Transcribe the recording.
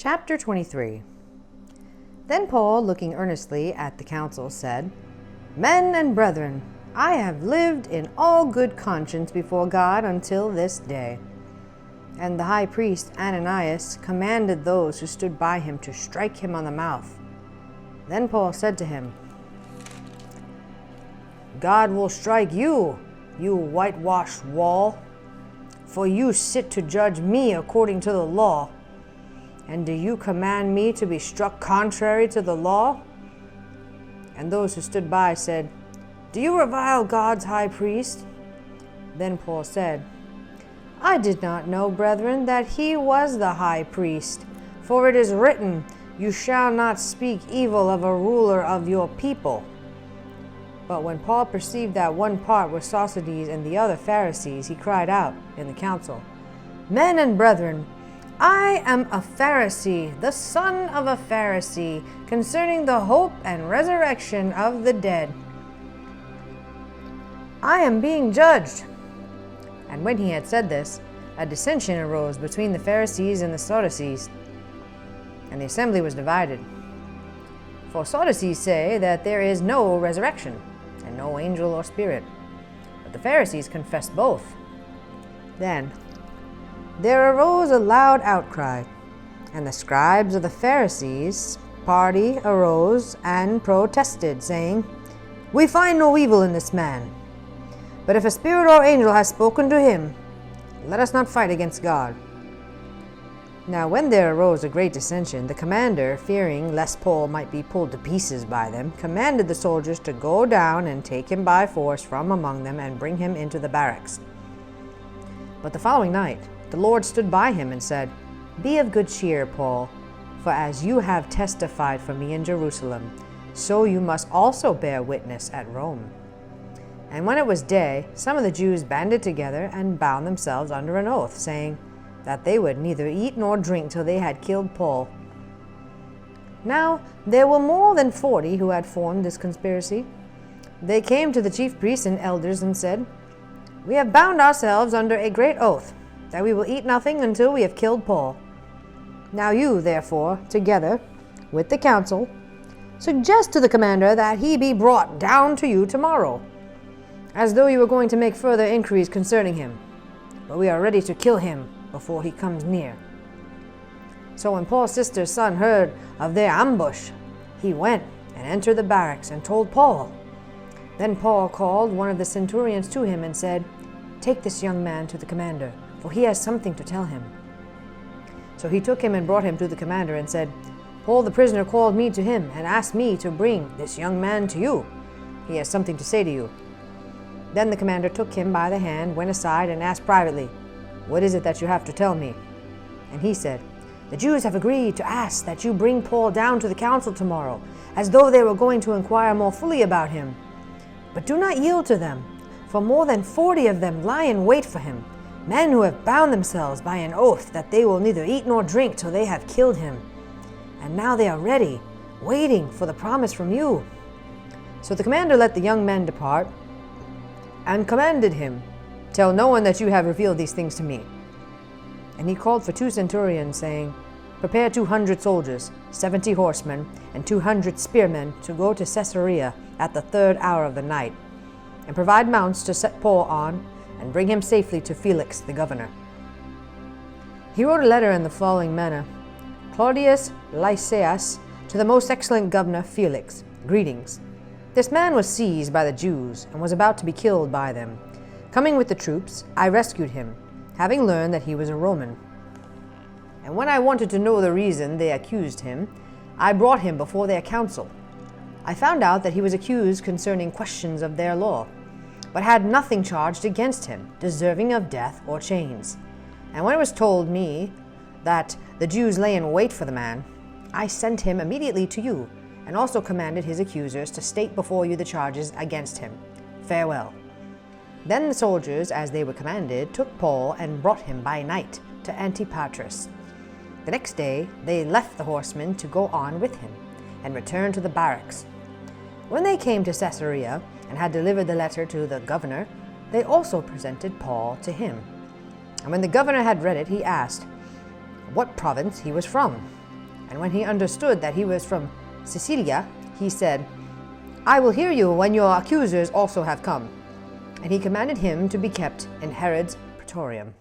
Chapter 23. Then Paul, looking earnestly at the council, said, Men and brethren, I have lived in all good conscience before God until this day. And the high priest Ananias commanded those who stood by him to strike him on the mouth. Then Paul said to him, God will strike you, you whitewashed wall, for you sit to judge me according to the law. And do you command me to be struck contrary to the law? And those who stood by said, Do you revile God's high priest? Then Paul said, I did not know, brethren, that he was the high priest. For it is written, You shall not speak evil of a ruler of your people. But when Paul perceived that one part were Sosthenes and the other Pharisees, he cried out in the council, Men and brethren, I am a Pharisee, the son of a Pharisee, concerning the hope and resurrection of the dead. I am being judged. And when he had said this, a dissension arose between the Pharisees and the Sadducees, and the assembly was divided. For Sadducees say that there is no resurrection, and no angel or spirit, but the Pharisees confess both. Then there arose a loud outcry, and the scribes of the Pharisees' party arose and protested, saying, We find no evil in this man. But if a spirit or angel has spoken to him, let us not fight against God. Now when there arose a great dissension, the commander, fearing lest Paul might be pulled to pieces by them, commanded the soldiers to go down and take him by force from among them and bring him into the barracks. But the following night the Lord stood by him and said, Be of good cheer, Paul, for as you have testified for me in Jerusalem, so you must also bear witness at Rome. And when it was day, some of the Jews banded together and bound themselves under an oath, saying that they would neither eat nor drink till they had killed Paul. Now there were more than 40 who had formed this conspiracy. They came to the chief priests and elders and said, We have bound ourselves under a great oath, that we will eat nothing until we have killed Paul. Now you, therefore, together with the council, suggest to the commander that he be brought down to you tomorrow, as though you were going to make further inquiries concerning him. But we are ready to kill him before he comes near. So when Paul's sister's son heard of their ambush, he went and entered the barracks and told Paul. Then Paul called one of the centurions to him and said, Take this young man to the commander, for he has something to tell him. So he took him and brought him to the commander and said, Paul the prisoner called me to him and asked me to bring this young man to you. He has something to say to you. Then the commander took him by the hand, went aside, and asked privately, What is it that you have to tell me? And he said, The Jews have agreed to ask that you bring Paul down to the council tomorrow, as though they were going to inquire more fully about him. But do not yield to them, for more than 40 of them lie in wait for him, men who have bound themselves by an oath that they will neither eat nor drink till they have killed him. And now they are ready, waiting for the promise from you. So the commander let the young men depart, and commanded him, Tell no one that you have revealed these things to me. And he called for 2 centurions, saying, Prepare 200 soldiers, 70 horsemen, and 200 spearmen to go to Caesarea at the 3rd hour of the night, and provide mounts to set Paul on, and bring him safely to Felix the governor. He wrote a letter in the following manner, Claudius Lysias, to the most excellent governor Felix, greetings. This man was seized by the Jews and was about to be killed by them. Coming with the troops, I rescued him, having learned that he was a Roman. And when I wanted to know the reason they accused him, I brought him before their council. I found out that he was accused concerning questions of their law, but had nothing charged against him, deserving of death or chains. And when it was told me that the Jews lay in wait for the man, I sent him immediately to you, and also commanded his accusers to state before you the charges against him. Farewell. Then the soldiers, as they were commanded, took Paul and brought him by night to Antipatris. The next day they left the horsemen to go on with him, and returned to the barracks. When they came to Caesarea, and had delivered the letter to the governor, they also presented Paul to him. And when the governor had read it, he asked what province he was from. And when he understood that he was from Cilicia, he said, I will hear you when your accusers also have come. And he commanded him to be kept in Herod's praetorium.